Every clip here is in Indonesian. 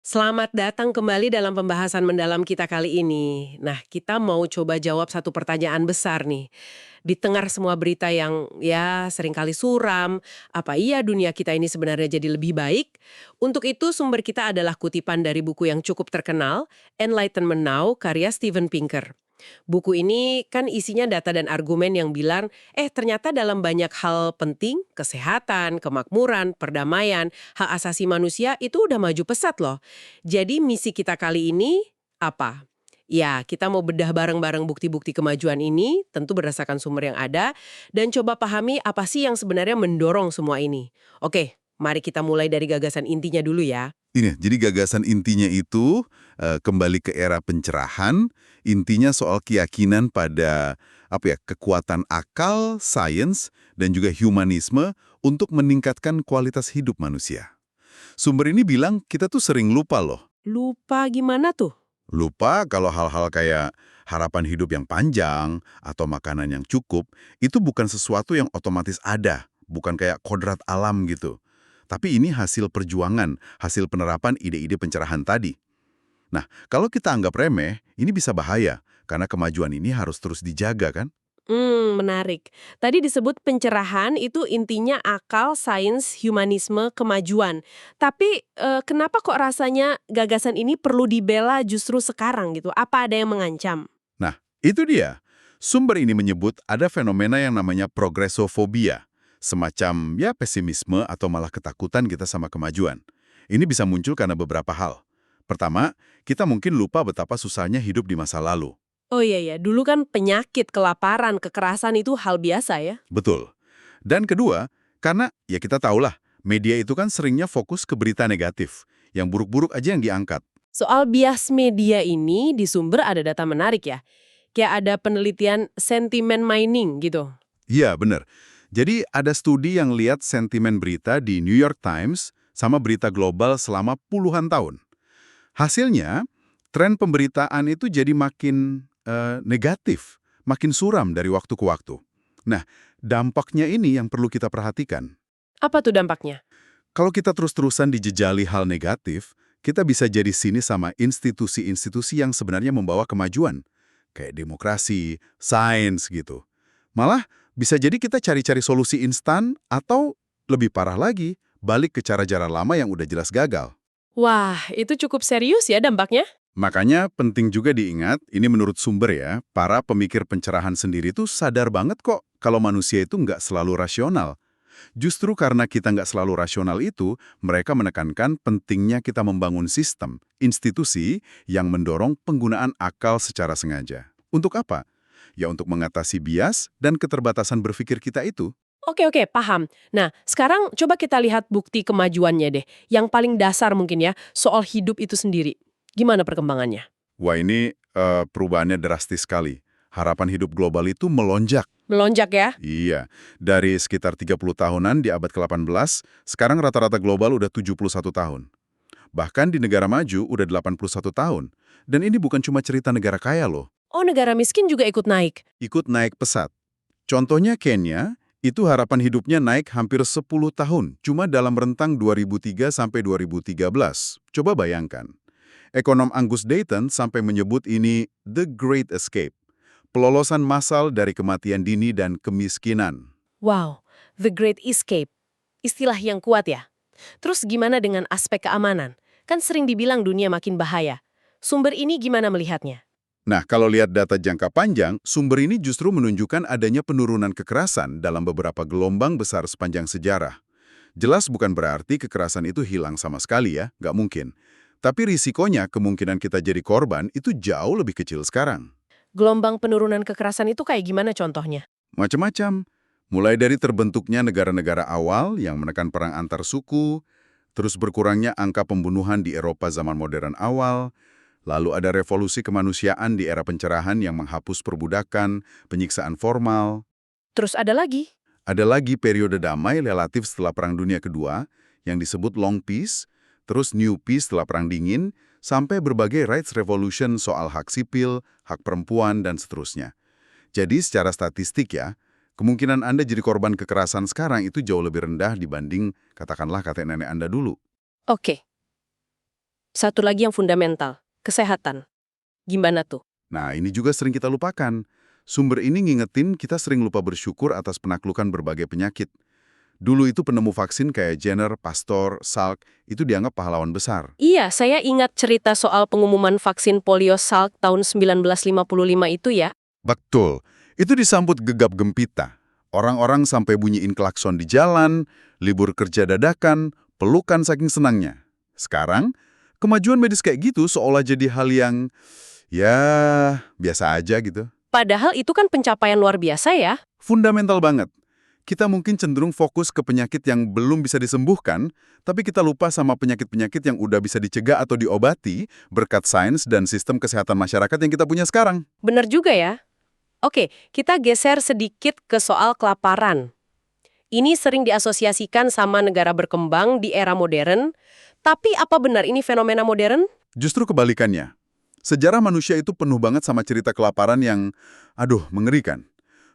Selamat datang kembali dalam pembahasan mendalam kita kali ini. Nah, kita mau coba jawab satu pertanyaan besar nih. Di tengah semua berita yang ya seringkali suram, apa iya dunia kita ini sebenarnya jadi lebih baik? Untuk itu sumber kita adalah kutipan dari buku yang cukup terkenal, Enlightenment Now, karya Steven Pinker. Buku ini kan isinya data dan argumen yang bilang, ternyata dalam banyak hal penting, kesehatan, kemakmuran, perdamaian, hak asasi manusia itu udah maju pesat loh. Jadi misi kita kali ini apa? Ya, kita mau bedah bareng-bareng bukti-bukti kemajuan ini, tentu berdasarkan sumber yang ada, dan coba pahami apa sih yang sebenarnya mendorong semua ini. Oke, mari kita mulai dari gagasan intinya dulu ya. Ini, jadi gagasan intinya itu kembali ke era pencerahan, intinya soal keyakinan pada kekuatan akal, sains, dan juga humanisme untuk meningkatkan kualitas hidup manusia. Sumber ini bilang kita tuh sering lupa loh. Lupa gimana tuh? Lupa kalau hal-hal kayak harapan hidup yang panjang atau makanan yang cukup, itu bukan sesuatu yang otomatis ada, bukan kayak kodrat alam gitu. Tapi ini hasil perjuangan, hasil penerapan ide-ide pencerahan tadi. Nah, kalau kita anggap remeh, ini bisa bahaya, karena kemajuan ini harus terus dijaga kan? Menarik. Tadi disebut pencerahan itu intinya akal, sains, humanisme, kemajuan. Tapi kenapa kok rasanya gagasan ini perlu dibela justru sekarang gitu? Apa ada yang mengancam? Nah, itu dia. Sumber ini menyebut ada fenomena yang namanya progresofobia, semacam pesimisme atau malah ketakutan kita sama kemajuan. Ini bisa muncul karena beberapa hal. Pertama, kita mungkin lupa betapa susahnya hidup di masa lalu. Oh iya ya, dulu kan penyakit, kelaparan, kekerasan itu hal biasa ya. Betul. Dan kedua, karena kita tahulah, media itu kan seringnya fokus ke berita negatif, yang buruk-buruk aja yang diangkat. Soal bias media ini di sumber ada data menarik ya. Kayak ada penelitian sentiment mining gitu. Iya, bener. Jadi ada studi yang lihat sentimen berita di New York Times sama berita global selama puluhan tahun. Hasilnya, tren pemberitaan itu jadi makin negatif, makin suram dari waktu ke waktu. Nah, dampaknya ini yang perlu kita perhatikan. Apa tuh dampaknya? Kalau kita terus-terusan dijejali hal negatif, kita bisa jadi sinis sama institusi-institusi yang sebenarnya membawa kemajuan, kayak demokrasi, sains gitu. Malah, bisa jadi kita cari-cari solusi instan atau lebih parah lagi, balik ke cara-cara lama yang udah jelas gagal. Wah, itu cukup serius ya dampaknya? Makanya penting juga diingat, ini menurut sumber ya, para pemikir pencerahan sendiri tuh sadar banget kok kalau manusia itu nggak selalu rasional. Justru karena kita nggak selalu rasional itu, mereka menekankan pentingnya kita membangun sistem, institusi yang mendorong penggunaan akal secara sengaja. Untuk apa? Ya untuk mengatasi bias dan keterbatasan berpikir kita itu. Oke, oke, paham. Nah, sekarang coba kita lihat bukti kemajuannya deh. Yang paling dasar mungkin ya, soal hidup itu sendiri. Gimana perkembangannya? Wah ini perubahannya drastis sekali. Harapan hidup global itu melonjak. Melonjak ya? Iya, dari sekitar 30 tahunan di abad ke-18, sekarang rata-rata global udah 71 tahun. Bahkan di negara maju udah 81 tahun. Dan ini bukan cuma cerita negara kaya loh. Oh, negara miskin juga ikut naik. Ikut naik pesat. Contohnya Kenya, itu harapan hidupnya naik hampir 10 tahun, cuma dalam rentang 2003 sampai 2013. Coba bayangkan. Ekonom Angus Deaton sampai menyebut ini The Great Escape, pelolosan massal dari kematian dini dan kemiskinan. Wow, the great escape. Istilah yang kuat ya. Terus gimana dengan aspek keamanan? Kan sering dibilang dunia makin bahaya. Sumber ini gimana melihatnya? Nah, kalau lihat data jangka panjang, sumber ini justru menunjukkan adanya penurunan kekerasan dalam beberapa gelombang besar sepanjang sejarah. Jelas bukan berarti kekerasan itu hilang sama sekali ya, nggak mungkin. Tapi risikonya kemungkinan kita jadi korban itu jauh lebih kecil sekarang. Gelombang penurunan kekerasan itu kayak gimana contohnya? Macam-macam. Mulai dari terbentuknya negara-negara awal yang menekan perang antar suku, terus berkurangnya angka pembunuhan di Eropa zaman modern awal, lalu ada revolusi kemanusiaan di era pencerahan yang menghapus perbudakan, penyiksaan formal. Terus ada lagi? Ada lagi periode damai relatif setelah Perang Dunia Kedua yang disebut Long Peace, terus New Peace setelah Perang Dingin, sampai berbagai rights revolution soal hak sipil, hak perempuan, dan seterusnya. Jadi secara statistik ya, kemungkinan Anda jadi korban kekerasan sekarang itu jauh lebih rendah dibanding katakanlah kakek nenek Anda dulu. Oke. Satu lagi yang fundamental, kesehatan. Gimana tuh? Nah, ini juga sering kita lupakan. Sumber ini ngingetin kita sering lupa bersyukur atas penaklukan berbagai penyakit. Dulu itu penemu vaksin kayak Jenner, Pasteur, Salk, itu dianggap pahlawan besar. Iya, saya ingat cerita soal pengumuman vaksin polio Salk tahun 1955 itu ya. Betul. Itu disambut gegap gempita. Orang-orang sampai bunyiin klakson di jalan, libur kerja dadakan, pelukan saking senangnya. Sekarang, kemajuan medis kayak gitu seolah jadi hal yang, ya, biasa aja gitu. Padahal itu kan pencapaian luar biasa ya. Fundamental banget. Kita mungkin cenderung fokus ke penyakit yang belum bisa disembuhkan, tapi kita lupa sama penyakit-penyakit yang udah bisa dicegah atau diobati berkat sains dan sistem kesehatan masyarakat yang kita punya sekarang. Bener juga ya. Oke, kita geser sedikit ke soal kelaparan. Ini sering diasosiasikan sama negara berkembang di era modern, tapi apa benar ini fenomena modern? Justru kebalikannya. Sejarah manusia itu penuh banget sama cerita kelaparan yang, mengerikan.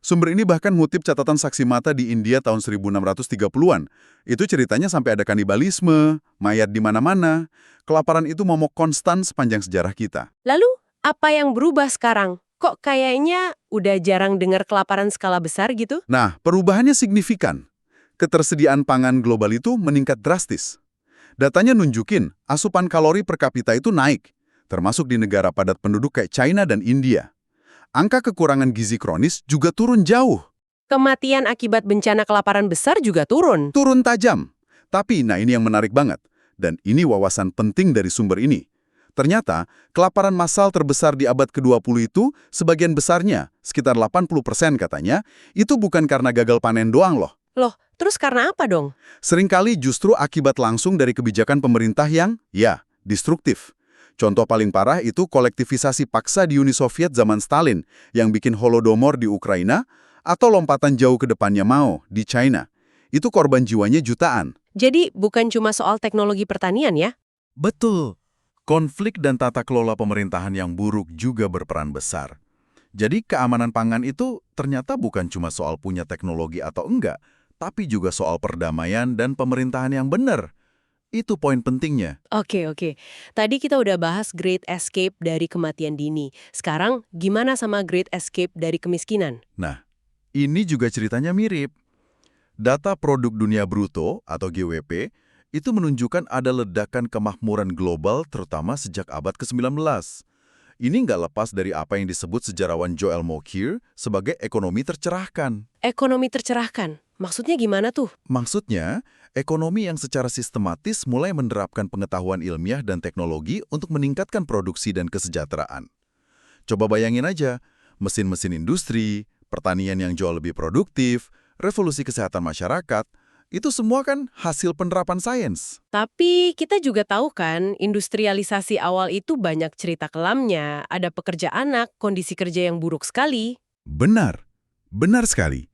Sumber ini bahkan ngutip catatan saksi mata di India tahun 1630-an. Itu ceritanya sampai ada kanibalisme, mayat di mana-mana. Kelaparan itu momok konstan sepanjang sejarah kita. Lalu, apa yang berubah sekarang? Kok kayaknya udah jarang dengar kelaparan skala besar gitu? Nah, perubahannya signifikan. Ketersediaan pangan global itu meningkat drastis. Datanya nunjukin asupan kalori per kapita itu naik, termasuk di negara padat penduduk kayak China dan India. Angka kekurangan gizi kronis juga turun jauh. Kematian akibat bencana kelaparan besar juga turun. Turun tajam. Tapi, ini yang menarik banget. Dan ini wawasan penting dari sumber ini. Ternyata, kelaparan massal terbesar di abad ke-20 itu, sebagian besarnya, sekitar 80% katanya, itu bukan karena gagal panen doang loh. Loh, terus karena apa dong? Seringkali justru akibat langsung dari kebijakan pemerintah yang, destruktif. Contoh paling parah itu kolektivisasi paksa di Uni Soviet zaman Stalin yang bikin Holodomor di Ukraina atau lompatan jauh ke depannya Mao di China. Itu korban jiwanya jutaan. Jadi bukan cuma soal teknologi pertanian ya? Betul. Konflik dan tata kelola pemerintahan yang buruk juga berperan besar. Jadi keamanan pangan itu ternyata bukan cuma soal punya teknologi atau enggak, tapi juga soal perdamaian dan pemerintahan yang benar. Itu poin pentingnya. Oke. Tadi kita udah bahas Great Escape dari kematian dini. Sekarang gimana sama Great Escape dari kemiskinan? Nah, ini juga ceritanya mirip. Data Produk Dunia Bruto atau GWP itu menunjukkan ada ledakan kemakmuran global terutama sejak abad ke-19. Ini nggak lepas dari apa yang disebut sejarawan Joel Mokyr sebagai ekonomi tercerahkan. Ekonomi tercerahkan? Maksudnya gimana tuh? Maksudnya, ekonomi yang secara sistematis mulai menerapkan pengetahuan ilmiah dan teknologi untuk meningkatkan produksi dan kesejahteraan. Coba bayangin aja, mesin-mesin industri, pertanian yang jauh lebih produktif, revolusi kesehatan masyarakat, itu semua kan hasil penerapan sains. Tapi kita juga tahu kan, industrialisasi awal itu banyak cerita kelamnya, ada pekerja anak, kondisi kerja yang buruk sekali. Benar sekali.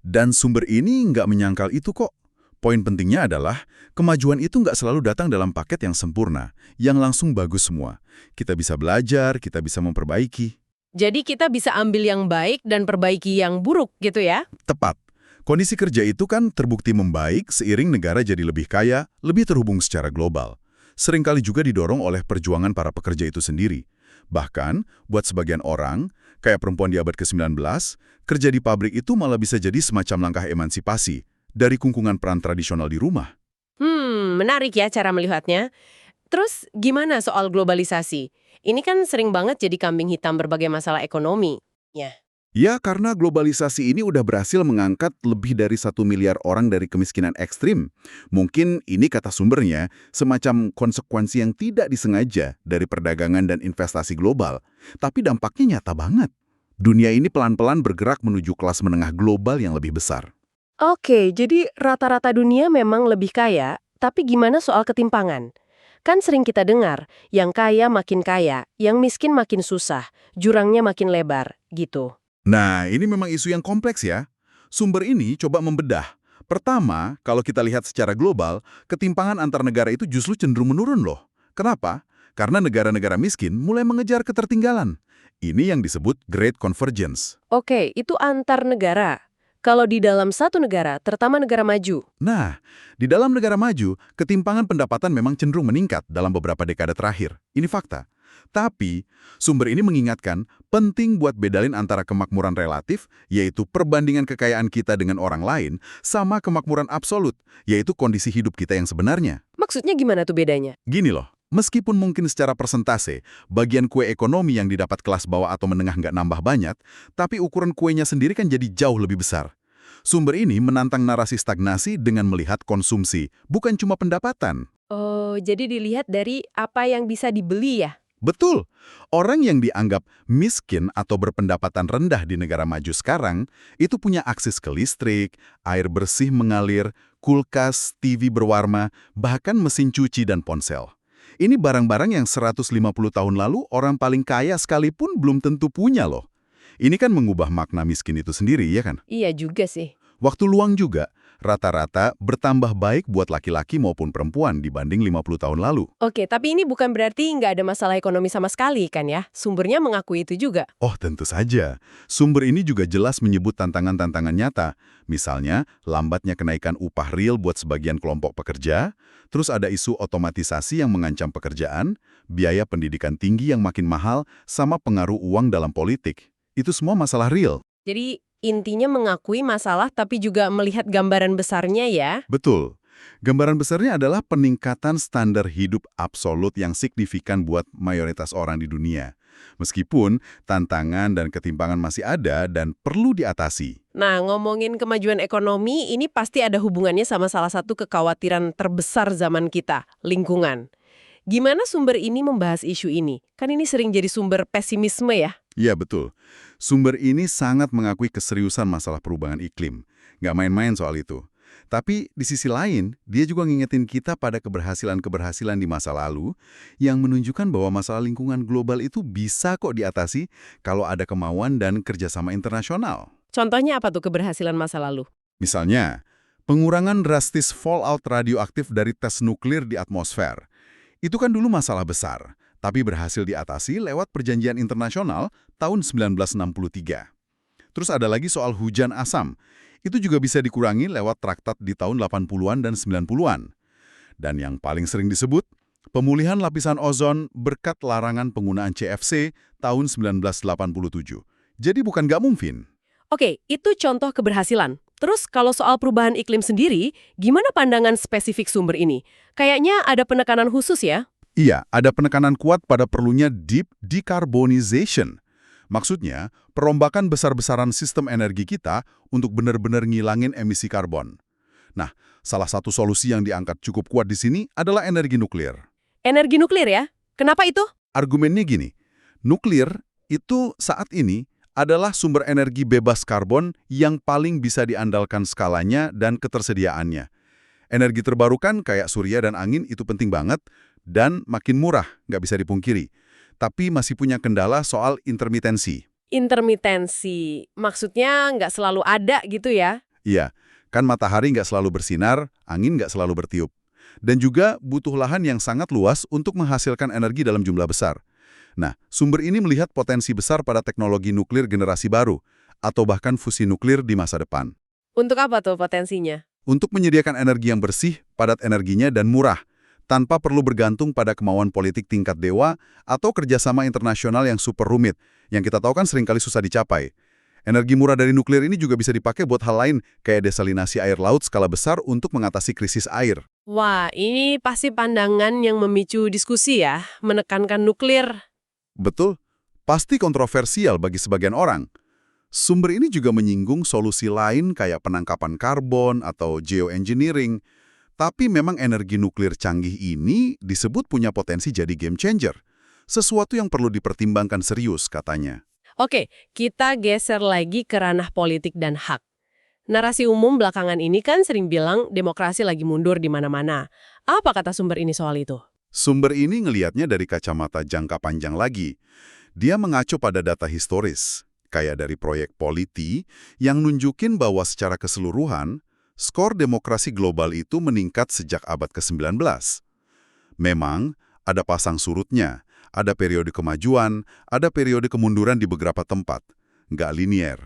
Dan sumber ini nggak menyangkal itu kok. Poin pentingnya adalah, kemajuan itu nggak selalu datang dalam paket yang sempurna, yang langsung bagus semua. Kita bisa belajar, kita bisa memperbaiki. Jadi kita bisa ambil yang baik dan perbaiki yang buruk gitu ya? Tepat. Kondisi kerja itu kan terbukti membaik seiring negara jadi lebih kaya, lebih terhubung secara global. Seringkali juga didorong oleh perjuangan para pekerja itu sendiri. Bahkan, buat sebagian orang, kayak perempuan di abad ke-19, kerja di pabrik itu malah bisa jadi semacam langkah emansipasi dari kungkungan peran tradisional di rumah. Menarik ya cara melihatnya. Terus gimana soal globalisasi? Ini kan sering banget jadi kambing hitam berbagai masalah ekonomi. Ya, karena globalisasi ini udah berhasil mengangkat lebih dari 1 miliar orang dari kemiskinan ekstrim. Mungkin ini kata sumbernya, semacam konsekuensi yang tidak disengaja dari perdagangan dan investasi global. Tapi dampaknya nyata banget. Dunia ini pelan-pelan bergerak menuju kelas menengah global yang lebih besar. Oke, jadi rata-rata dunia memang lebih kaya, tapi gimana soal ketimpangan? Kan sering kita dengar, yang kaya makin kaya, yang miskin makin susah, jurangnya makin lebar, gitu. Nah, ini memang isu yang kompleks ya. Sumber ini coba membedah. Pertama, kalau kita lihat secara global, ketimpangan antar negara itu justru cenderung menurun loh. Kenapa? Karena negara-negara miskin mulai mengejar ketertinggalan. Ini yang disebut Great Convergence. Oke, itu antar negara. Kalau di dalam satu negara, terutama negara maju. Nah, di dalam negara maju, ketimpangan pendapatan memang cenderung meningkat dalam beberapa dekade terakhir. Ini fakta. Tapi, sumber ini mengingatkan penting buat bedain antara kemakmuran relatif, yaitu perbandingan kekayaan kita dengan orang lain, sama kemakmuran absolut, yaitu kondisi hidup kita yang sebenarnya. Maksudnya gimana tuh bedanya? Gini loh, meskipun mungkin secara persentase, bagian kue ekonomi yang didapat kelas bawah atau menengah nggak nambah banyak, tapi ukuran kuenya sendiri kan jadi jauh lebih besar. Sumber ini menantang narasi stagnasi dengan melihat konsumsi, bukan cuma pendapatan. Oh, jadi dilihat dari apa yang bisa dibeli ya? Betul, orang yang dianggap miskin atau berpendapatan rendah di negara maju sekarang, itu punya akses ke listrik, air bersih mengalir, kulkas, TV berwarna, bahkan mesin cuci dan ponsel. Ini barang-barang yang 150 tahun lalu orang paling kaya sekalipun belum tentu punya loh. Ini kan mengubah makna miskin itu sendiri, ya kan? Iya juga sih. Waktu luang juga, rata-rata bertambah baik buat laki-laki maupun perempuan dibanding 50 tahun lalu. Oke, tapi ini bukan berarti nggak ada masalah ekonomi sama sekali kan ya? Sumbernya mengakui itu juga. Oh, tentu saja. Sumber ini juga jelas menyebut tantangan-tantangan nyata. Misalnya, lambatnya kenaikan upah real buat sebagian kelompok pekerja, terus ada isu otomatisasi yang mengancam pekerjaan, biaya pendidikan tinggi yang makin mahal, sama pengaruh uang dalam politik. Itu semua masalah real. Jadi intinya mengakui masalah tapi juga melihat gambaran besarnya ya. Betul. Gambaran besarnya adalah peningkatan standar hidup absolut yang signifikan buat mayoritas orang di dunia. Meskipun tantangan dan ketimpangan masih ada dan perlu diatasi. Nah, ngomongin kemajuan ekonomi, ini pasti ada hubungannya sama salah satu kekhawatiran terbesar zaman kita, lingkungan. Gimana sumber ini membahas isu ini? Kan ini sering jadi sumber pesimisme ya? Iya, betul. Sumber ini sangat mengakui keseriusan masalah perubahan iklim. Nggak main-main soal itu. Tapi di sisi lain, dia juga ngingetin kita pada keberhasilan-keberhasilan di masa lalu yang menunjukkan bahwa masalah lingkungan global itu bisa kok diatasi kalau ada kemauan dan kerjasama internasional. Contohnya apa tuh keberhasilan masa lalu? Misalnya, pengurangan drastis fallout radioaktif dari tes nuklir di atmosfer. Itu kan dulu masalah besar, tapi berhasil diatasi lewat perjanjian internasional tahun 1963. Terus ada lagi soal hujan asam. Itu juga bisa dikurangi lewat traktat di tahun 80-an dan 90-an. Dan yang paling sering disebut, pemulihan lapisan ozon berkat larangan penggunaan CFC tahun 1987. Jadi bukan nggak mungkin. Oke, itu contoh keberhasilan. Terus kalau soal perubahan iklim sendiri, gimana pandangan spesifik sumber ini? Kayaknya ada penekanan khusus ya? Iya, ada penekanan kuat pada perlunya deep decarbonization. Maksudnya, perombakan besar-besaran sistem energi kita untuk benar-benar ngilangin emisi karbon. Nah, salah satu solusi yang diangkat cukup kuat di sini adalah energi nuklir. Energi nuklir ya? Kenapa itu? Argumennya gini, nuklir itu saat ini adalah sumber energi bebas karbon yang paling bisa diandalkan skalanya dan ketersediaannya. Energi terbarukan kayak surya dan angin itu penting banget dan makin murah, nggak bisa dipungkiri. Tapi masih punya kendala soal intermitensi. Intermitensi, maksudnya nggak selalu ada gitu ya? Iya, kan matahari nggak selalu bersinar, angin nggak selalu bertiup. Dan juga butuh lahan yang sangat luas untuk menghasilkan energi dalam jumlah besar. Nah, sumber ini melihat potensi besar pada teknologi nuklir generasi baru, atau bahkan fusi nuklir di masa depan. Untuk apa tuh potensinya? Untuk menyediakan energi yang bersih, padat energinya, dan murah, tanpa perlu bergantung pada kemauan politik tingkat dewa atau kerjasama internasional yang super rumit, yang kita tahu kan seringkali susah dicapai. Energi murah dari nuklir ini juga bisa dipakai buat hal lain, kayak desalinasi air laut skala besar untuk mengatasi krisis air. Wah, ini pasti pandangan yang memicu diskusi ya, menekankan nuklir. Betul, pasti kontroversial bagi sebagian orang. Sumber ini juga menyinggung solusi lain kayak penangkapan karbon atau geoengineering. Tapi memang energi nuklir canggih ini disebut punya potensi jadi game changer. Sesuatu yang perlu dipertimbangkan serius katanya. Oke, kita geser lagi ke ranah politik dan hak. Narasi umum belakangan ini kan sering bilang demokrasi lagi mundur di mana-mana. Apa kata sumber ini soal itu? Sumber ini ngelihatnya dari kacamata jangka panjang lagi. Dia mengacu pada data historis, kayak dari proyek Polity, yang nunjukin bahwa secara keseluruhan, skor demokrasi global itu meningkat sejak abad ke-19. Memang, ada pasang surutnya, ada periode kemajuan, ada periode kemunduran di beberapa tempat. Nggak linier.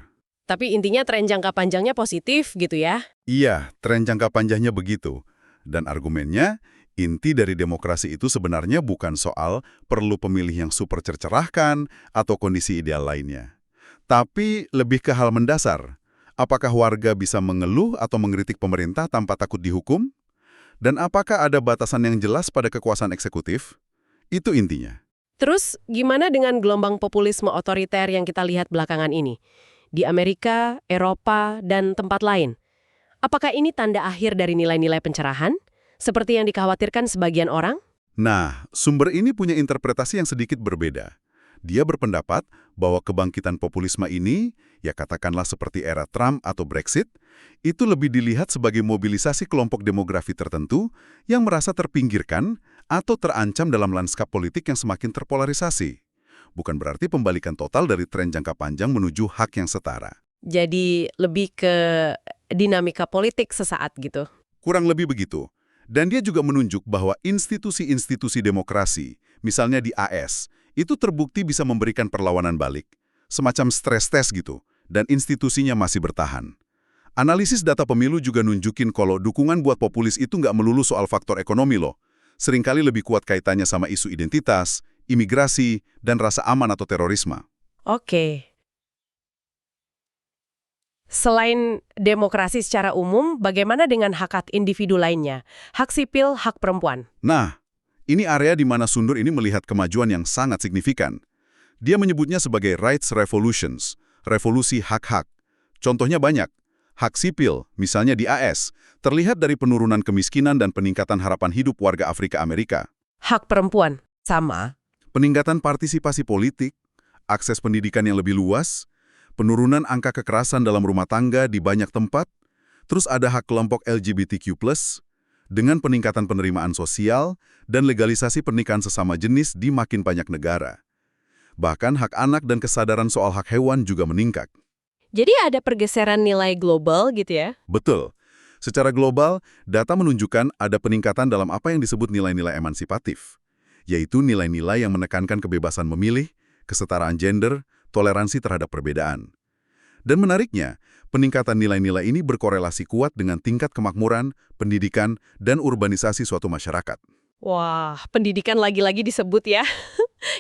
Tapi intinya tren jangka panjangnya positif gitu ya. Iya, tren jangka panjangnya begitu. Dan argumennya, inti dari demokrasi itu sebenarnya bukan soal perlu pemilih yang super tercerahkan atau kondisi ideal lainnya. Tapi lebih ke hal mendasar. Apakah warga bisa mengeluh atau mengkritik pemerintah tanpa takut dihukum? Dan apakah ada batasan yang jelas pada kekuasaan eksekutif? Itu intinya. Terus gimana dengan gelombang populisme otoriter yang kita lihat belakangan ini? Di Amerika, Eropa, dan tempat lain. Apakah ini tanda akhir dari nilai-nilai pencerahan? Seperti yang dikhawatirkan sebagian orang? Nah, sumber ini punya interpretasi yang sedikit berbeda. Dia berpendapat bahwa kebangkitan populisme ini, ya katakanlah seperti era Trump atau Brexit, itu lebih dilihat sebagai mobilisasi kelompok demografi tertentu yang merasa terpinggirkan atau terancam dalam lanskap politik yang semakin terpolarisasi. Bukan berarti pembalikan total dari tren jangka panjang menuju hak yang setara. Jadi lebih ke dinamika politik sesaat gitu. Kurang lebih begitu. Dan dia juga menunjuk bahwa institusi-institusi demokrasi, misalnya di AS, itu terbukti bisa memberikan perlawanan balik. Semacam stres test gitu, dan institusinya masih bertahan. Analisis data pemilu juga nunjukin kalau dukungan buat populis itu nggak melulu soal faktor ekonomi loh. Seringkali lebih kuat kaitannya sama isu identitas, imigrasi, dan rasa aman atau terorisme. Oke. Selain demokrasi secara umum, bagaimana dengan hak-hak individu lainnya? Hak sipil, hak perempuan. Nah, ini area di mana Sundur ini melihat kemajuan yang sangat signifikan. Dia menyebutnya sebagai rights revolutions, revolusi hak-hak. Contohnya banyak. Hak sipil, misalnya di AS, terlihat dari penurunan kemiskinan dan peningkatan harapan hidup warga Afrika Amerika. Hak perempuan, sama. Peningkatan partisipasi politik, akses pendidikan yang lebih luas, penurunan angka kekerasan dalam rumah tangga di banyak tempat, terus ada hak kelompok LGBTQ+, dengan peningkatan penerimaan sosial dan legalisasi pernikahan sesama jenis di makin banyak negara. Bahkan hak anak dan kesadaran soal hak hewan juga meningkat. Jadi ada pergeseran nilai global gitu ya? Betul. Secara global, data menunjukkan ada peningkatan dalam apa yang disebut nilai-nilai emansipatif, yaitu nilai-nilai yang menekankan kebebasan memilih, kesetaraan gender, toleransi terhadap perbedaan. Dan menariknya, peningkatan nilai-nilai ini berkorelasi kuat dengan tingkat kemakmuran, pendidikan, dan urbanisasi suatu masyarakat. Wah, pendidikan lagi-lagi disebut ya.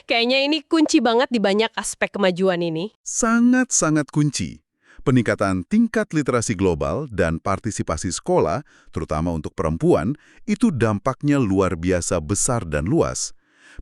Kayaknya ini kunci banget di banyak aspek kemajuan ini. Sangat-sangat kunci. Peningkatan tingkat literasi global dan partisipasi sekolah, terutama untuk perempuan, itu dampaknya luar biasa besar dan luas.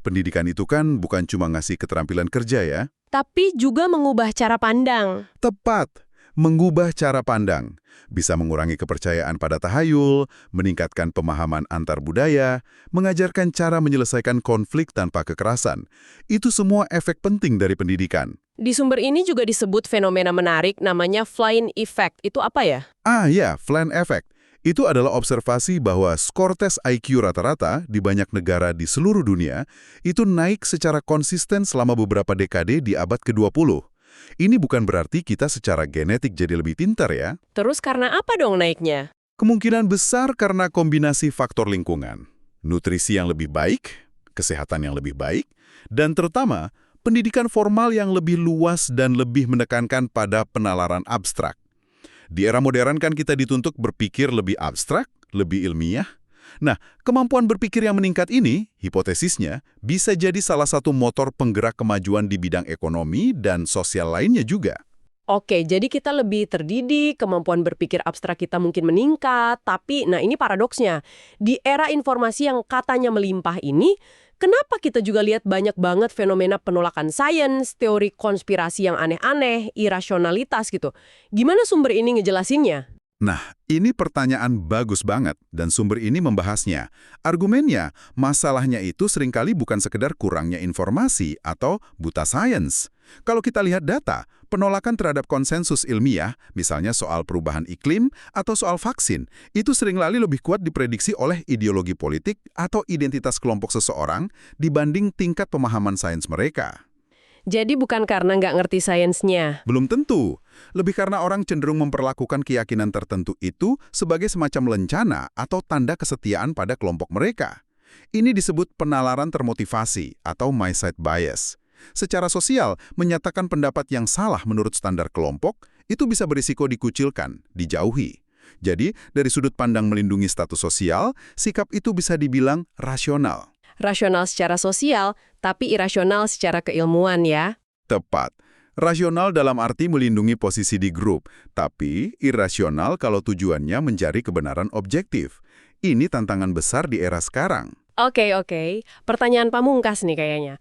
Pendidikan itu kan bukan cuma ngasih keterampilan kerja ya. Tapi juga mengubah cara pandang. Tepat, mengubah cara pandang. Bisa mengurangi kepercayaan pada tahayul, meningkatkan pemahaman antar budaya, mengajarkan cara menyelesaikan konflik tanpa kekerasan. Itu semua efek penting dari pendidikan. Di sumber ini juga disebut fenomena menarik namanya Flynn Effect. Itu apa ya? Ah ya, Flynn Effect. Itu adalah observasi bahwa skor tes IQ rata-rata di banyak negara di seluruh dunia itu naik secara konsisten selama beberapa dekade di abad ke-20. Ini bukan berarti kita secara genetik jadi lebih pintar ya. Terus karena apa dong naiknya? Kemungkinan besar karena kombinasi faktor lingkungan. Nutrisi yang lebih baik, kesehatan yang lebih baik, dan terutama pendidikan formal yang lebih luas dan lebih menekankan pada penalaran abstrak. Di era modern kan kita dituntut berpikir lebih abstrak, lebih ilmiah. Nah, kemampuan berpikir yang meningkat ini, hipotesisnya, bisa jadi salah satu motor penggerak kemajuan di bidang ekonomi dan sosial lainnya juga. Oke, jadi kita lebih terdidik, kemampuan berpikir abstrak kita mungkin meningkat, tapi nah ini paradoksnya. Di era informasi yang katanya melimpah ini, kenapa kita juga lihat banyak banget fenomena penolakan sains, teori konspirasi yang aneh-aneh, irasionalitas gitu. Gimana sumber ini ngejelasinnya? Nah, ini pertanyaan bagus banget dan sumber ini membahasnya. Argumennya, masalahnya itu seringkali bukan sekedar kurangnya informasi atau buta sains. Kalau kita lihat data, penolakan terhadap konsensus ilmiah, misalnya soal perubahan iklim atau soal vaksin, itu seringkali lebih kuat diprediksi oleh ideologi politik atau identitas kelompok seseorang dibanding tingkat pemahaman sains mereka. Jadi bukan karena nggak ngerti sainsnya. Belum tentu. Lebih karena orang cenderung memperlakukan keyakinan tertentu itu sebagai semacam lencana atau tanda kesetiaan pada kelompok mereka. Ini disebut penalaran termotivasi atau my-side bias. Secara sosial, menyatakan pendapat yang salah menurut standar kelompok, itu bisa berisiko dikucilkan, dijauhi. Jadi, dari sudut pandang melindungi status sosial, sikap itu bisa dibilang rasional. Rasional secara sosial, tapi irasional secara keilmuan ya. Tepat. Rasional dalam arti melindungi posisi di grup, tapi irasional kalau tujuannya mencari kebenaran objektif. Ini tantangan besar di era sekarang. Oke. Pertanyaan pamungkas nih kayaknya.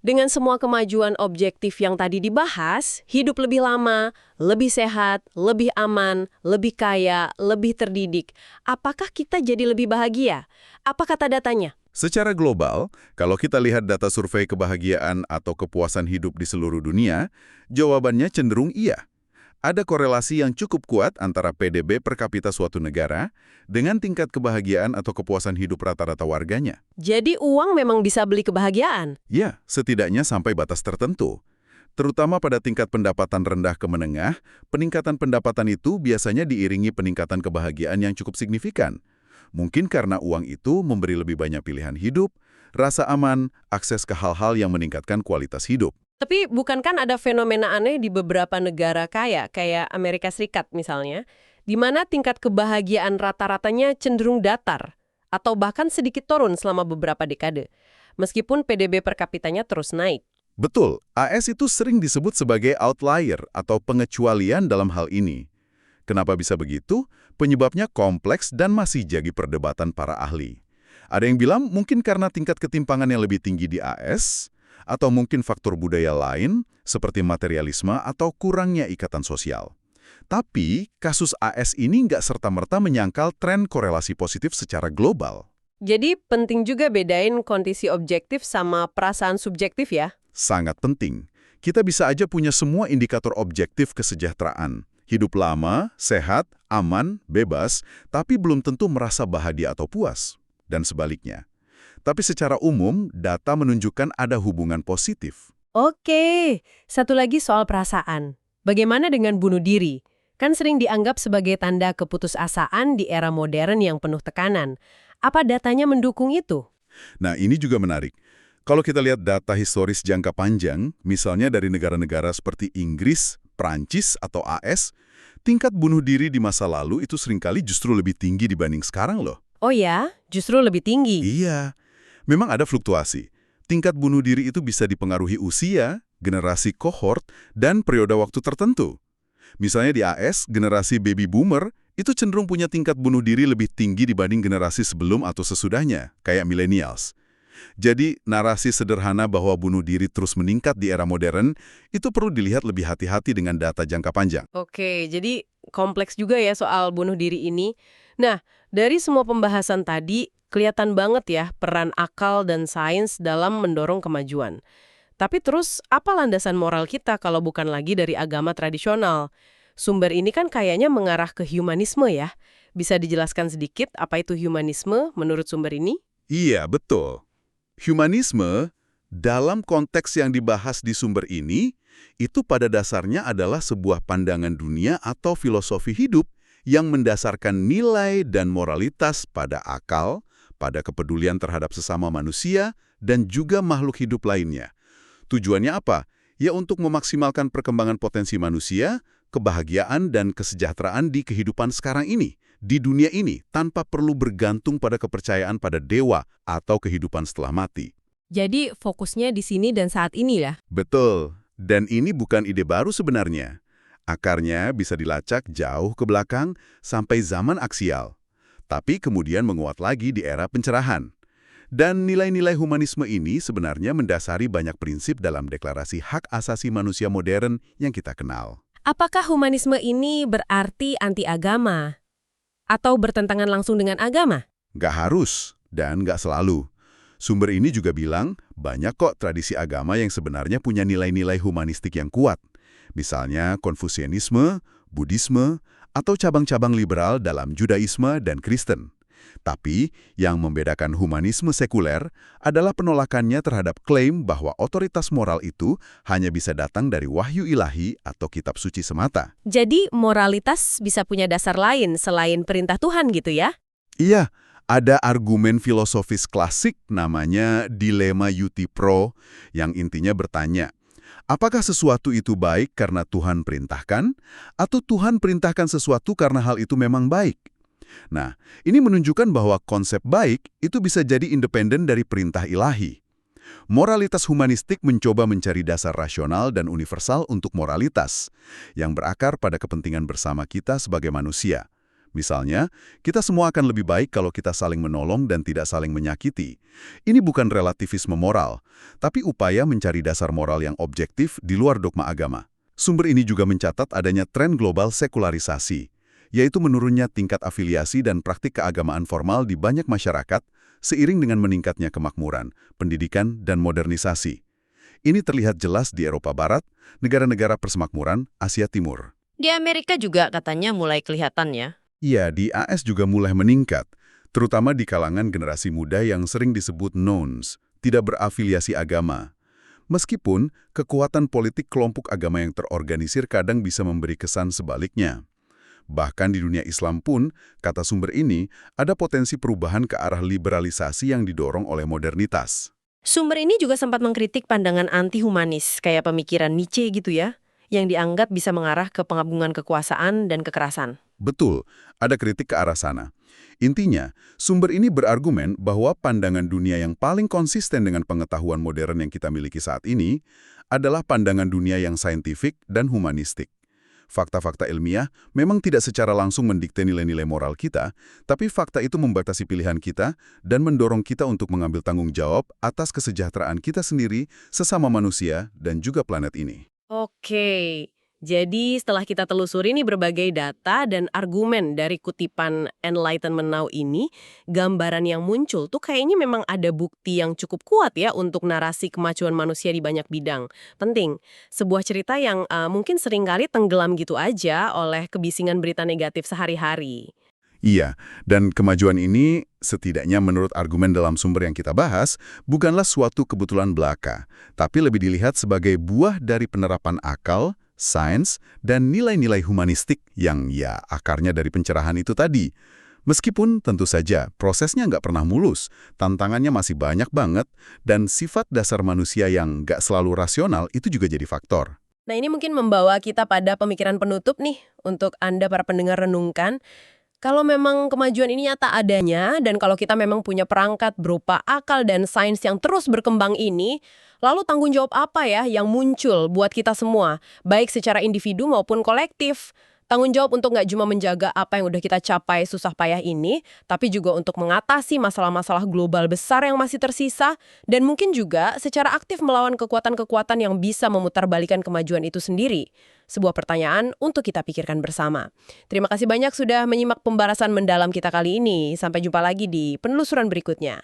Dengan semua kemajuan objektif yang tadi dibahas, hidup lebih lama, lebih sehat, lebih aman, lebih kaya, lebih terdidik. Apakah kita jadi lebih bahagia? Apa kata datanya? Secara global, kalau kita lihat data survei kebahagiaan atau kepuasan hidup di seluruh dunia, jawabannya cenderung iya. Ada korelasi yang cukup kuat antara PDB per kapita suatu negara dengan tingkat kebahagiaan atau kepuasan hidup rata-rata warganya. Jadi uang memang bisa beli kebahagiaan? Ya, setidaknya sampai batas tertentu. Terutama pada tingkat pendapatan rendah ke menengah, peningkatan pendapatan itu biasanya diiringi peningkatan kebahagiaan yang cukup signifikan. Mungkin karena uang itu memberi lebih banyak pilihan hidup, rasa aman, akses ke hal-hal yang meningkatkan kualitas hidup. Tapi bukankah ada fenomena aneh di beberapa negara kaya, kayak Amerika Serikat misalnya, di mana tingkat kebahagiaan rata-ratanya cenderung datar, atau bahkan sedikit turun selama beberapa dekade, meskipun PDB per kapitanya terus naik. Betul, AS itu sering disebut sebagai outlier atau pengecualian dalam hal ini. Kenapa bisa begitu? Penyebabnya kompleks dan masih jadi perdebatan para ahli. Ada yang bilang mungkin karena tingkat ketimpangan yang lebih tinggi di AS, atau mungkin faktor budaya lain seperti materialisme atau kurangnya ikatan sosial. Tapi, kasus AS ini nggak serta-merta menyangkal tren korelasi positif secara global. Jadi penting juga bedain kondisi objektif sama perasaan subjektif ya? Sangat penting. Kita bisa aja punya semua indikator objektif kesejahteraan. Hidup lama, sehat, aman, bebas, tapi belum tentu merasa bahagia atau puas. Dan sebaliknya. Tapi secara umum, data menunjukkan ada hubungan positif. Oke, satu lagi soal perasaan. Bagaimana dengan bunuh diri? Kan sering dianggap sebagai tanda keputusasaan di era modern yang penuh tekanan. Apa datanya mendukung itu? Nah, ini juga menarik. Kalau kita lihat data historis jangka panjang, misalnya dari negara-negara seperti Inggris, Prancis, atau AS, tingkat bunuh diri di masa lalu itu seringkali justru lebih tinggi dibanding sekarang loh. Oh ya, justru lebih tinggi. Iya, memang ada fluktuasi. Tingkat bunuh diri itu bisa dipengaruhi usia, generasi kohort, dan periode waktu tertentu. Misalnya di AS, generasi baby boomer itu cenderung punya tingkat bunuh diri lebih tinggi dibanding generasi sebelum atau sesudahnya, kayak millennials. Jadi, narasi sederhana bahwa bunuh diri terus meningkat di era modern, itu perlu dilihat lebih hati-hati dengan data jangka panjang. Oke, jadi kompleks juga ya soal bunuh diri ini. Nah, dari semua pembahasan tadi, kelihatan banget ya peran akal dan sains dalam mendorong kemajuan. Tapi terus, apa landasan moral kita kalau bukan lagi dari agama tradisional? Sumber ini kan kayaknya mengarah ke humanisme ya. Bisa dijelaskan sedikit apa itu humanisme menurut sumber ini? Iya, betul. Humanisme, dalam konteks yang dibahas di sumber ini, itu pada dasarnya adalah sebuah pandangan dunia atau filosofi hidup yang mendasarkan nilai dan moralitas pada akal, pada kepedulian terhadap sesama manusia, dan juga makhluk hidup lainnya. Tujuannya apa? Ya untuk memaksimalkan perkembangan potensi manusia, kebahagiaan dan kesejahteraan di kehidupan sekarang ini, di dunia ini, tanpa perlu bergantung pada kepercayaan pada dewa atau kehidupan setelah mati. Jadi fokusnya di sini dan saat ini ya? Betul, dan ini bukan ide baru sebenarnya. Akarnya bisa dilacak jauh ke belakang sampai zaman aksial, tapi kemudian menguat lagi di era pencerahan. Dan nilai-nilai humanisme ini sebenarnya mendasari banyak prinsip dalam deklarasi hak asasi manusia modern yang kita kenal. Apakah humanisme ini berarti anti-agama? Atau bertentangan langsung dengan agama? Nggak harus, dan nggak selalu. Sumber ini juga bilang, banyak kok tradisi agama yang sebenarnya punya nilai-nilai humanistik yang kuat. Misalnya Konfusianisme, Buddhisme, atau cabang-cabang liberal dalam Judaisme dan Kristen. Tapi, yang membedakan humanisme sekuler adalah penolakannya terhadap klaim bahwa otoritas moral itu hanya bisa datang dari wahyu ilahi atau kitab suci semata. Jadi moralitas bisa punya dasar lain selain perintah Tuhan gitu ya? Iya, ada argumen filosofis klasik namanya dilema Euthyphro yang intinya bertanya, Apakah sesuatu itu baik karena Tuhan perintahkan, atau Tuhan perintahkan sesuatu karena hal itu memang baik? Nah, ini menunjukkan bahwa konsep baik itu bisa jadi independen dari perintah ilahi. Moralitas humanistik mencoba mencari dasar rasional dan universal untuk moralitas, yang berakar pada kepentingan bersama kita sebagai manusia. Misalnya, kita semua akan lebih baik kalau kita saling menolong dan tidak saling menyakiti. Ini bukan relativisme moral, tapi upaya mencari dasar moral yang objektif di luar dogma agama. Sumber ini juga mencatat adanya tren global sekularisasi, yaitu menurunnya tingkat afiliasi dan praktik keagamaan formal di banyak masyarakat seiring dengan meningkatnya kemakmuran, pendidikan, dan modernisasi. Ini terlihat jelas di Eropa Barat, negara-negara persemakmuran, Asia Timur. Di Amerika juga katanya mulai kelihatan ya. Iya, di AS juga mulai meningkat, terutama di kalangan generasi muda yang sering disebut nones, tidak berafiliasi agama. Meskipun kekuatan politik kelompok agama yang terorganisir kadang bisa memberi kesan sebaliknya. Bahkan di dunia Islam pun, kata sumber ini, ada potensi perubahan ke arah liberalisasi yang didorong oleh modernitas. Sumber ini juga sempat mengkritik pandangan anti-humanis, kayak pemikiran Nietzsche gitu ya, yang dianggap bisa mengarah ke penggabungan kekuasaan dan kekerasan. Betul, ada kritik ke arah sana. Intinya, sumber ini berargumen bahwa pandangan dunia yang paling konsisten dengan pengetahuan modern yang kita miliki saat ini adalah pandangan dunia yang saintifik dan humanistik. Fakta-fakta ilmiah memang tidak secara langsung mendikte nilai-nilai moral kita, tapi fakta itu membatasi pilihan kita dan mendorong kita untuk mengambil tanggung jawab atas kesejahteraan kita sendiri, sesama manusia, dan juga planet ini. Oke, jadi setelah kita telusuri nih berbagai data dan argumen dari kutipan Enlightenment Now ini, gambaran yang muncul tuh kayaknya memang ada bukti yang cukup kuat ya untuk narasi kemajuan manusia di banyak bidang. Penting, sebuah cerita yang mungkin seringkali tenggelam gitu aja oleh kebisingan berita negatif sehari-hari. Iya, dan kemajuan ini, setidaknya menurut argumen dalam sumber yang kita bahas, bukanlah suatu kebetulan belaka, tapi lebih dilihat sebagai buah dari penerapan akal, sains, dan nilai-nilai humanistik yang ya akarnya dari pencerahan itu tadi. Meskipun tentu saja prosesnya nggak pernah mulus, tantangannya masih banyak banget, dan sifat dasar manusia yang nggak selalu rasional itu juga jadi faktor. Nah ini mungkin membawa kita pada pemikiran penutup nih untuk Anda para pendengar renungkan. Kalau memang kemajuan ini nyata adanya, dan kalau kita memang punya perangkat berupa akal dan sains yang terus berkembang ini, lalu tanggung jawab apa ya yang muncul buat kita semua, baik secara individu maupun kolektif? Tanggung jawab untuk nggak cuma menjaga apa yang udah kita capai susah payah ini, tapi juga untuk mengatasi masalah-masalah global besar yang masih tersisa, dan mungkin juga secara aktif melawan kekuatan-kekuatan yang bisa memutarbalikkan kemajuan itu sendiri. Sebuah pertanyaan untuk kita pikirkan bersama. Terima kasih banyak sudah menyimak pembahasan mendalam kita kali ini. Sampai jumpa lagi di penelusuran berikutnya.